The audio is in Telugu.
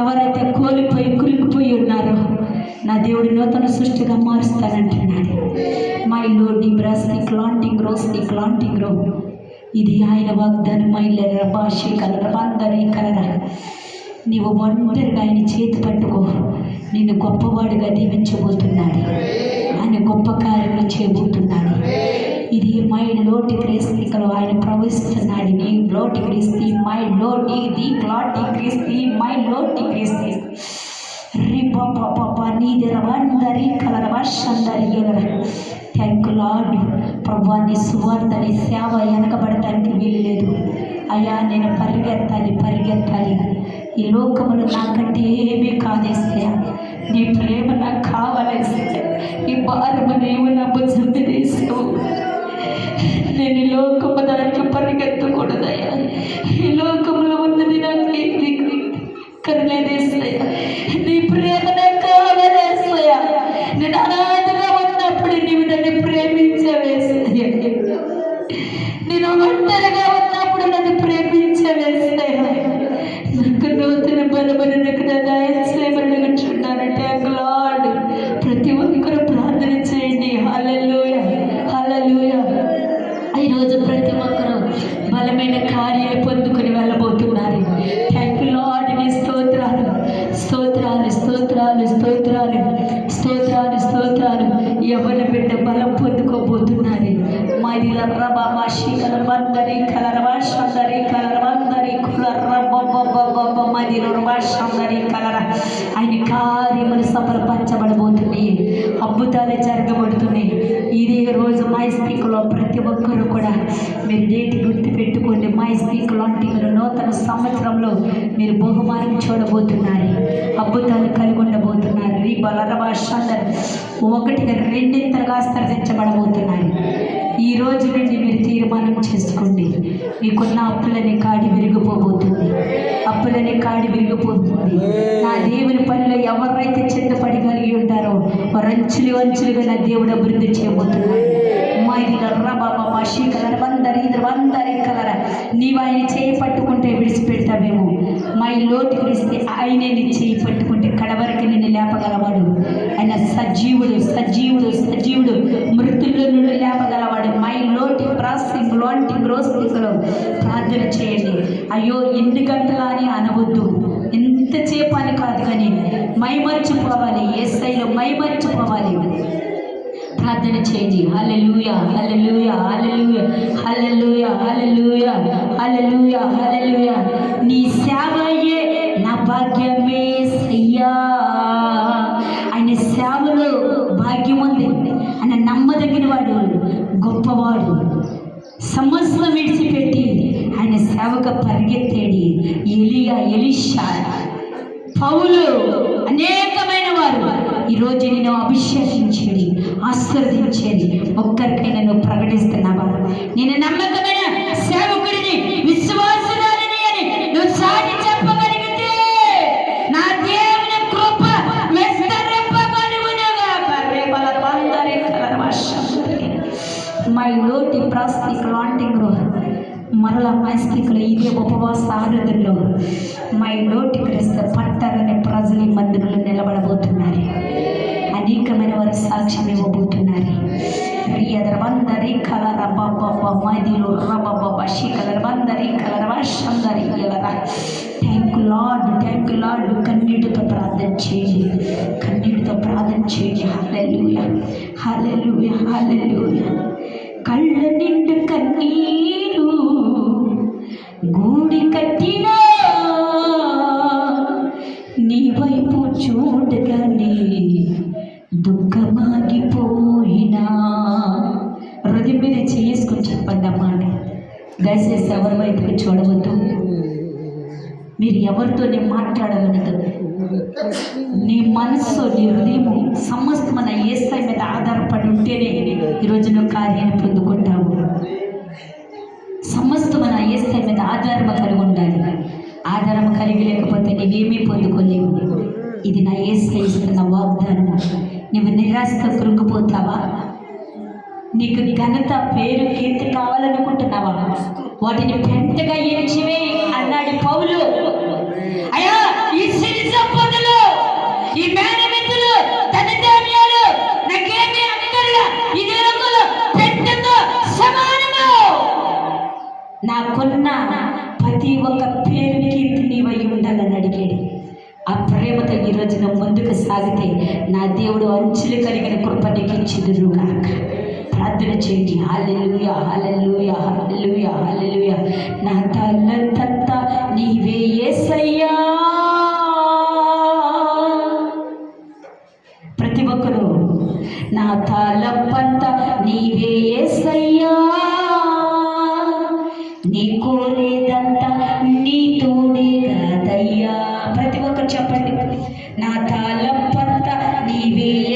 ఎవరైతే కోల్పోయి కురిగిపోయి ఉన్నారో నా దేవుడు నూతన సృష్టిగా మారుస్తానంటున్నాడు. మై లోడ్ ఈ బ్రాస్ని క్లాంటింగ్ రోస్ ది క్లాంటింగ్ రో, ఇది ఆయన వాగ్దానం. మైలర భాష కలర అందరి కలర. నీవు ఒంటరిగా ఆయన చేతి పట్టుకో, నిన్ను గొప్పవాడిగా దీవించబోతున్నాడు. ఆయన గొప్ప కార్యములు చేయబోతున్నాడు. ఇది మై లోటి క్రీస్తులో ఆయన ప్రవహిస్తున్నాడు. నీ లోటి క్రీస్తు మై లోటి ది క్లాటి క్రీస్తు మై లోటి క్రీస్తు రిపా పాపా నీదరవందరి కలర వర్షందరి ఎలర. Thank you lord. ప్రభా నీ సువార్త నీ సేవ వెనకబడటానికి వీలు లేదు అయ్యా. నేను పరిగెత్తాలి. ఈ లోకములు నాకంటే ఏమీ కాదేస్తాయా, నీ ప్రేమ నాకు కావాలేస్తే, ఈ భారము నీవు నా భుజం మీద వేస్తావు. నేను ఈ లోకము దానికి పరిగెత్తకూడదయ్యా. ఈ లోకంలో ఉన్నది నాకు కరలేదేస్తాయా, నీ ప్రేమ నాకు కావాలేస్తాయా. నేను అనాథగా ఉన్నప్పుడు నీవు నన్ను ప్రేమించవేస్తాయా. నేను ఒంటరిగా ఉన్నప్పుడు నన్ను ప్రేమించవేస్తాయా. నాకు నూతన బలమని నాకు దయచేయమనుకుంటున్నాను. Thank lord. ప్రతి ఒక్కరు ప్రార్థన చేయండి. హల్లెలూయా హల్లెలూయా. ఈరోజు ప్రతి ఒక్కరు బలమైన కార్యాలు పొందుకొని వెళ్ళబోతున్నారు. Thank lord. నీ స్తోత్రాలు స్తోత్రాలు స్తోత్రాలు స్తోత్రాలు స్తోత్రాలు స్తోత్రాలు. ఎవరి బిడ్డ బలం పొందుకోబోతున్నారు. మాది బాబా శీకల బందరి కలర వర్షందరి కలర బందరి కులర్రీ కలర. ఆయన కార్యములు సఫలపరచబడబోతున్నాయి. అద్భుతాలు జరగబడుతున్నాయి. ఇదే రోజు మై స్పీక్లో ప్రతి ఒక్కరూ కూడా మీరు డేట్ గుర్తు పెట్టుకోండి. మై స్పీక్ లాంటి మీరు నూతన సంవత్సరంలో మీరు బహుమానం చూడబోతున్నారు. అద్భుతాలు కలిగి ఉండబోతున్నారు. ఈ బలర వర్షందరు ఒకటిగా రెండింతలుగా ఆశీర్వదించబడబోతున్నారు. ఈ రోజు నుండి మీరు తీర్మానం చేసుకోండి. మీకున్న అప్పులని కాడి విరిగిపోబోతుంది. అప్పులని కాడి విరిగిపోతుంది. నా దేవుని పనిలో ఎవరైతే చింతపడి కలిగి ఉంటారో వారు అంచులుగా నా దేవుడు అభివృద్ధి చేయబోతున్నాడు. మా ఇది బాబా మా శీకలర అందరి కలర. నీవు ఆయన చేయి పట్టుకుంటే విడిచిపెడతావేమో. మా ఈ లోటు గురిస్తే ఆయనే నీ చేయి పట్టుకుంటే కడవరికి నిన్ను లేపగలవాడు. ఆయన సజీవుడు సజీవుడు సజీవుడు మృతుల్లో నుండి లేపగలవాడు. మై లోటి ప్రాసింగ్ లాంటింగ్ రోజులో ప్రార్థన చేయండి. అయ్యో 8 గంటల అని అనవద్దు, ఎంతసేపు అని కాదు, కానీ మైమర్చిపోవాలి. యేసయ్యలో మైమర్చిపోవాలి. ప్రార్థన చేయండి. హల్లెలూయా హల్లెలూయా హల్లెలూయా హల్లెలూయా హల్లెలూయా హల్లెలూయా హల్లెలూయా. నీ సేవయే నా భాగ్యమే సయ్యా. ఆయన సేవలో భాగ్యం ఉంది. ఆయన నమ్మదగిన వాడు, గొప్పవాడు. సమస్యలు విడిచిపెట్టి ఆయన సేవకు పరిగెత్తేడి ఎలియా, ఎలీషా, పౌలు అనేకమైన వారు ఈరోజు నేను అభిషేకించేది ఆశీర్వదించేది ఒక్కరికైనా నువ్వు ప్రకటిస్తున్నావా? నేను నమ్మకమైన సేవకుడిని, విశ్వాసురాలిని అని నువ్వు సాటి చెప్పగలిగితే నా దేవుని కృప విస్తరింపగలుగునుగా. మై లోటి ప్రాస్తిక్ లాంటింగ్ మరలా మైస్తికులు ఇదే ఉపవాస ఆరాధనలో మై లోటి క్రీస్తు పట్టారనే ప్రజలు ఈ మందిరంలో నిలబడబోతున్నారు. అనేకమైన వారి సాక్ష్యం ఇవ్వబోతున్నారు. రియదరవందరి కలర బాబా మదిలో రబాబా శీకలరవందరి కలర వర్షందరి ఎలరా. Thank you lord. కన్నీటితో ప్రార్థన చేయండి. కన్నీటితో ప్రార్థన చేయండి. హల్లెలూయా హల్లెలూయా హల్లెలూయా. కళ్ళ నిండు కన్నీరు గూడి కట్టినా నీ వైపు చూడగానే దుఃఖమాగిపోయినా. హృదయం మీద చేసుకొని చెప్పండి అన్నమాట. దయచేసి ఎవరి వైపుకి చూడవద్దు. మీరు ఎవరితోనే మాట్లాడవద్దు. నీ మనస్సు, నీ హృదయము సమస్తమైన యేసయ్య మీద ఆధారపడి ఉంటేనే ఈరోజు నువ్వు కార్యాన్ని పొందుకుంటావు. సమస్తమైన యేసయ్య మీద ఆధారం కలిగి ఉండాలి. ఆధారం కలిగి లేకపోతే నీవేమీ పొందుకోలేవు. ఇది నా యేసయ్య ఇస్తున్న వాగ్దానము. నువ్వు నిరాశతో కృంగిపోతావా? నీకు ఘనత, పేరు, కీర్తి కావాలనుకుంటున్నావా? వాటిని పెంటగా ఎంచివే అన్నాడు పౌలు. అయ్యా ఈ సిరి సంపదలు, ఈ మేనమెత్తులు, ధనధాన్యాలు నాకేమీ అక్కర్లా. ఇది రంగులు పెట్టెతో సమానము. నాకున్న ప్రతి ఒక్క పేరు కీర్తి నీవై ఉండాలని అడిగాడు. ఆ ప్రేమతో ఈ రోజున ముందుకు సాగితే నా దేవుడు అంచులు కలిగిన కృప నీకు ఇచ్చిదురుగాక. ప్రార్థన చేయండి. హల్లెలూయా, హల్లెలూయా, హల్లెలూయా, హల్లెలూయా. నా తలంతా నీవే యేసయ్యా. ప్రతి ఒక్కరూ నా తలంతా నీవే యేసయ్యా. నీ కోరేదంతా నీ తోడే కాదయ్యా. ప్రతి ఒక్కరు చెప్పండి. నా తలంతా నీవే